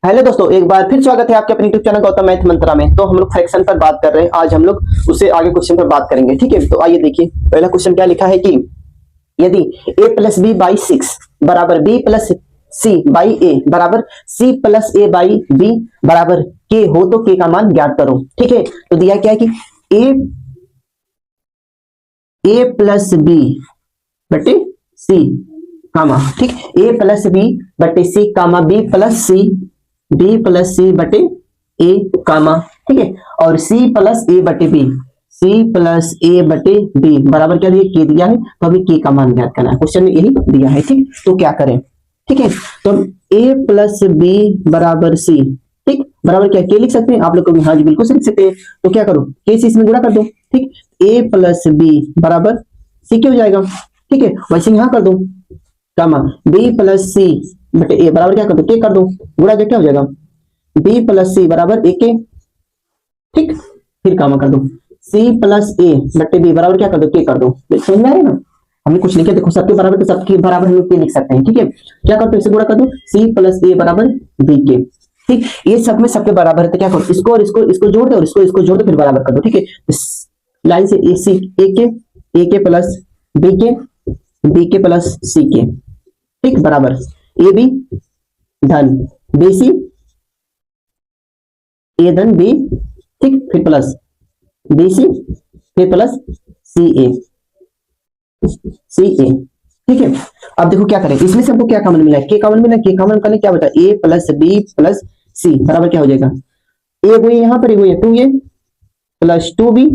Hello दोस्तों, एक बार फिर स्वागत है आपके अपने यूट्यूब चैनल गौतम मैथ मंत्रा में। तो हम लोग फ्रैक्शन पर बात कर रहे हैं। आज हम लोग उससे आगे क्वेश्चन पर बात करेंगे। ठीक है, तो आइए देखिए पहला क्वेश्चन क्या लिखा है कि यदि a प्लस बी बाई 6 बराबर b plus c by a बराबर c plus a by b बराबर k हो तो k का मान ज्ञात करो। ठीक है, तो दिया क्या है कि a प्लस बी बटे सी कामा, ठीक, a प्लस बी बटे सी कामा बी प्लस सी बटे ए कामा, ठीक है, और c प्लस ए बटे बी बराबर क्या दिया, के दिया है। तो अभी के का मान ज्ञात करना है, क्वेश्चन में यही दिया है। ठीक, तो क्या करें, ठीक है, तो a प्लस बी बराबर सी, ठीक, बराबर क्या के लिख सकते हैं आप लोग को, हाँ जी बिल्कुल लिख सकते हैं। तो क्या करो, के से इसमें गुणा कर दो, ठीक, a प्लस बी बराबर सी क्यों हो जाएगा, ठीक है, वैसे यहां कर दो कामा बी प्लस सी बटे ए बराबर क्या कर दो, के कर दो, गुणा जो क्या हो जाएगा बी प्लस सी बराबर ए के, ठीक, फिर कामा कर दो सी प्लस ए बटे बी बराबर क्या कर दो, के कर दो। समझ में आ रहा है ना, हमने कुछ लिखे, देखो सबके बराबर तो सबके बराबर हम लोग के लिख सकते हैं। ठीक है, क्या करते हो, इसे गुणा कर दो सी प्लस ए बराबर बी के, ठीक, ये सब में सबके बराबर है तो क्या करो, इसको और इसको जोड़ दो और इसको जोड़ दो, फिर बराबर कर दो। ठीक है, लाइन से ए सी ए के प्लस बी के प्लस सी के, ठीक, बराबर ए बी धन बी सी ए धन बी, ठीक, फिर प्लस बी सी फिर प्लस सी ए, ठीक है। अब देखो क्या करें, इसमें से हमको क्या कॉमन मिला है, के कॉमन मिला, के कॉमन करने क्या बता, A plus B plus C बराबर क्या हो जाएगा, ए गई यहां पर, A two A plus two B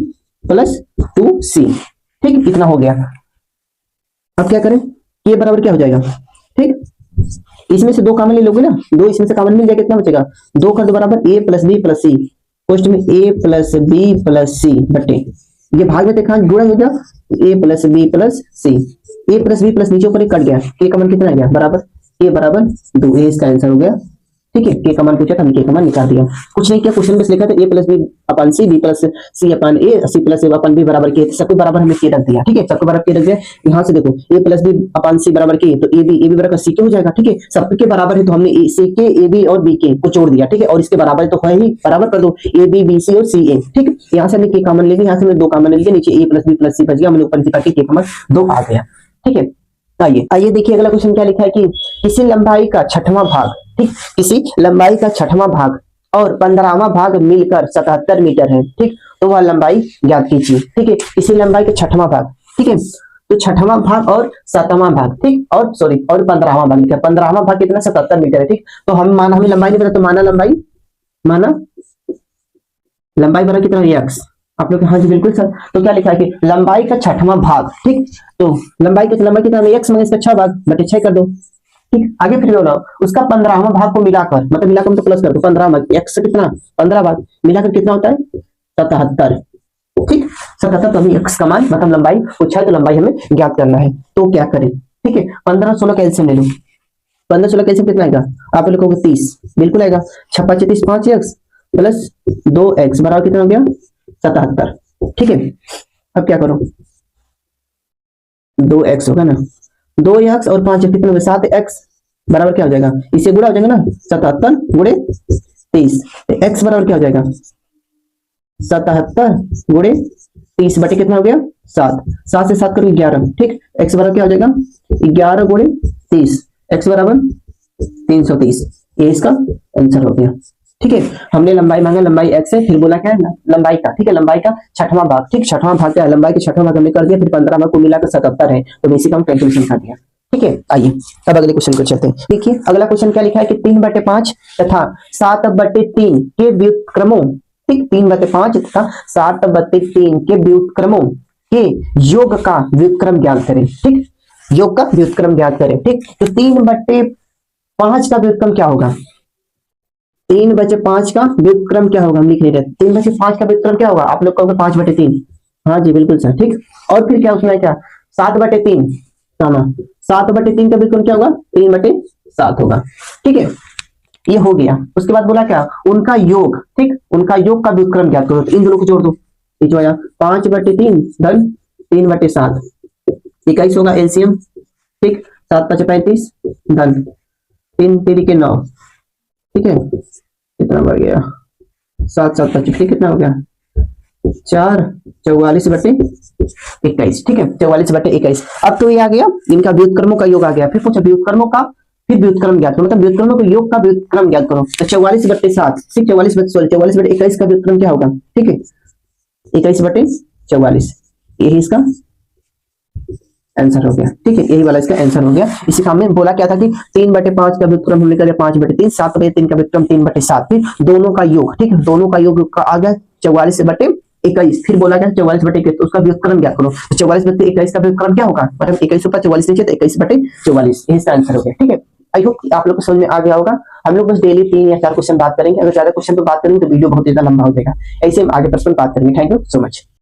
plus two C, ठीक, इतना हो गया। अब क्या करें, ये बराबर क्या हो जाएगा, ठीक, इसमें से दो कॉमन ले लोगे ना, दो इसमें से कॉमन मिल जाएगा, कितना बचेगा, दो कर दो बराबर ए प्लस बी प्लस सी, पोस्ट में ए प्लस बी प्लस सी बटे, ये भाग में देखा जुड़ा हो गया ए प्लस बी प्लस सी, ए प्लस बी प्लस नीचे ऊपर कट गया, के कॉमन कितना गया बराबर ए बराबर 2, ए इसका आंसर हो गया। ठीक है, के कमान पूछा था, हमने के कमान निकाल दिया, कुछ नहीं किया, क्वेश्चन में लिखा था ए प्लस बी अपन सी, बी प्लस सी अपन ए, सी प्लस ए अपन बी बराबर के, सबके बराबर हमने के रख दिया। ठीक है, सबके बराबर के रख दिया, यहां से देखो ए प्लस बी अपन सी बराबर के, तो ए बी बराबर सी के हो जाएगा। ठीक है, सबके बराबर है तो हमने सी के ए बी और बी के को जोड़ दिया। ठीक है, और इसके बराबर तो है ही, बराबर कर दो ए बी बी सी और सी ए। ठीक, यहाँ से हमने के कॉमन ले लिया, यहाँ से हमने दो कॉमन ले लिया, नीचे ए प्लस बी प्लस सी बच गया, हमने ऊपर से करके के कॉमन 2 आ गया। ठीक है, आइए देखिए अगला क्वेश्चन क्या लिखा है कि किसी लंबाई का छठवां भाग, ठीक, किसी लंबाई का छठवां भाग और 15वां भाग मिलकर 77 मीटर है। ठीक, तो वह लंबाई ज्ञात कीजिए। ठीक है, किसी लंबाई का छठवां भाग, ठीक है, तो छठवां भाग और 7वां भाग, ठीक, और सॉरी और 15वां भाग, 15वां भाग कितना 77 मीटर है। ठीक, तो हम माना हमें लंबाई नहीं पता, तो माना लंबाई बराबर कितना एक्स, आप लोग हाँ जी बिल्कुल सर। तो क्या लिखा है कि लंबाई का छठवां भाग, ठीक, तो लंबाई कितना एक्स माइनस का 6 भाग बटे 6 कर दो। ठीक, आगे फिर बोला उसका 15वां भाग को मिलाकर, मतलब मिलाकर तो प्लस कर दो, 15 भाग एक्स से कितना 15 भाग मिलाकर कितना होता है 77। ठीक, 77, तो अभी एक्स का मान मतलब लंबाई पूछा है, तो लंबाई हमें ज्ञात करना है। तो क्या करें, ठीक है, 15 16 का एलसीएम ले लो, 15 16 का एलसीएम कितना आएगा, आप लिखोगे 30, बिल्कुल आएगा, 6 5 30 5 एक्स प्लस 2 एक्स बराबर कितना हो गया 77। ठीक है, अब क्या करो, 2 एक्स होगा ना, 2 एक्स और 5 कितना होगा 7 एक्स बराबर क्या हो जाएगा, इससे गुणा हो जाएगा ना, 77 गुणे 30, एक्स बराबर क्या हो जाएगा 77 गुणे 30 बटे कितना हो गया 7, 7 से 7 करो 11। ठीक, एक्स बराबर क्या हो जाएगा 11 गुणे 30, एक्स बराबर 330, ये इसका आंसर हो गया। ठीक है, हमने लंबाई मांगा, लंबाई एक्स है, फिर बोला क्या है लंबाई का, ठीक है, लंबाई का छठवां भाग, ठीक, छठवां भाग क्या है, लंबाई के छठवां भाग हमने कर दिया, फिर 15 भाग को मिलाकर 77 है, तो बेसिक हम कैलकुलेशन कर दिया। ठीक है, आइए अब अगले क्वेश्चन को चलते हैं। देखिए अगला क्वेश्चन क्या लिखा है कि 3/5 तथा 7/3 के व्युत्क्रमों, ठीक, 3/5 तथा 7/3 के व्युत्क्रमों के योग का व्युत्क्रम ज्ञात करें। ठीक, योग का व्युत्क्रम ज्ञात करें। ठीक, तो 3/5 का व्युत्क्रम क्या होगा, 3/5 का व्युत्क्रम क्या होगा, हम लिख नहीं रहे, 3/5 का व्युत्क्रम क्या होगा, आप लोग कहोगे 5/3, हाँ जी बिल्कुल सर। ठीक, और फिर क्या उसमें क्या 7/3, 7/3 का व्युत्क्रम क्या होगा 3/7 होगा। ठीक है, ये हो गया। उसके बाद बोला क्या उनका योग, ठीक, उनका योग का व्युत्क्रम ज्ञात करो, तो इन दोनों को जोड़ दो, ये जो आया 5/3 धन 3/7, 21 होगा एलसीएम। ठीक, 7 5 35 धन 3 3 के 9, ठीक है, कितना बढ़ गया, 7 7 25 कितना हो गया, 4 44/21। ठीक है, 44/21। अब तो ये आ गया इनका व्युत्क्रमों का योग आ गया। फिर पूछा व्युत्क्रमों का, फिर व्युत्क्रम ज्ञात करो, मतलब व्युत्क्रमों के योग का व्युत्क्रम ज्ञात करो। तो 44/7 44/21 का व्युत्क्रम क्या होगा, ठीक है, 21/44, यही इसका आंसर हो गया। ठीक है, यही वाला इसका आंसर हो गया। इसी काम में बोला क्या था कि 3/5 का व्युत्क्रम हमने कर 5/3, 7/3 का व्युत्क्रम 3/7, फिर दोनों का योग, ठीक है, दोनों का योग का आ गया 44/21। फिर बोला गया 44/21, तो उसका व्युत्क्रम ज्ञात करो। तो 44/21 का व्युत्क्रम क्या होगा, मतलब 21 ऊपर 44 नीचे, तो 21/44, यही इसका आंसर हो गया। ठीक है, आई होप आप लोग को समझ में आ गया होगा। हम लोग बस डेली 3 या 4 क्वेश्चन बात करेंगे। अगर ज्यादा क्वेश्चन पर बात करेंगे तो वीडियो बहुत ज्यादा लंबा हो जाएगा। ऐसे हम आगे प्रश्न बात करेंगे। Thank you so much.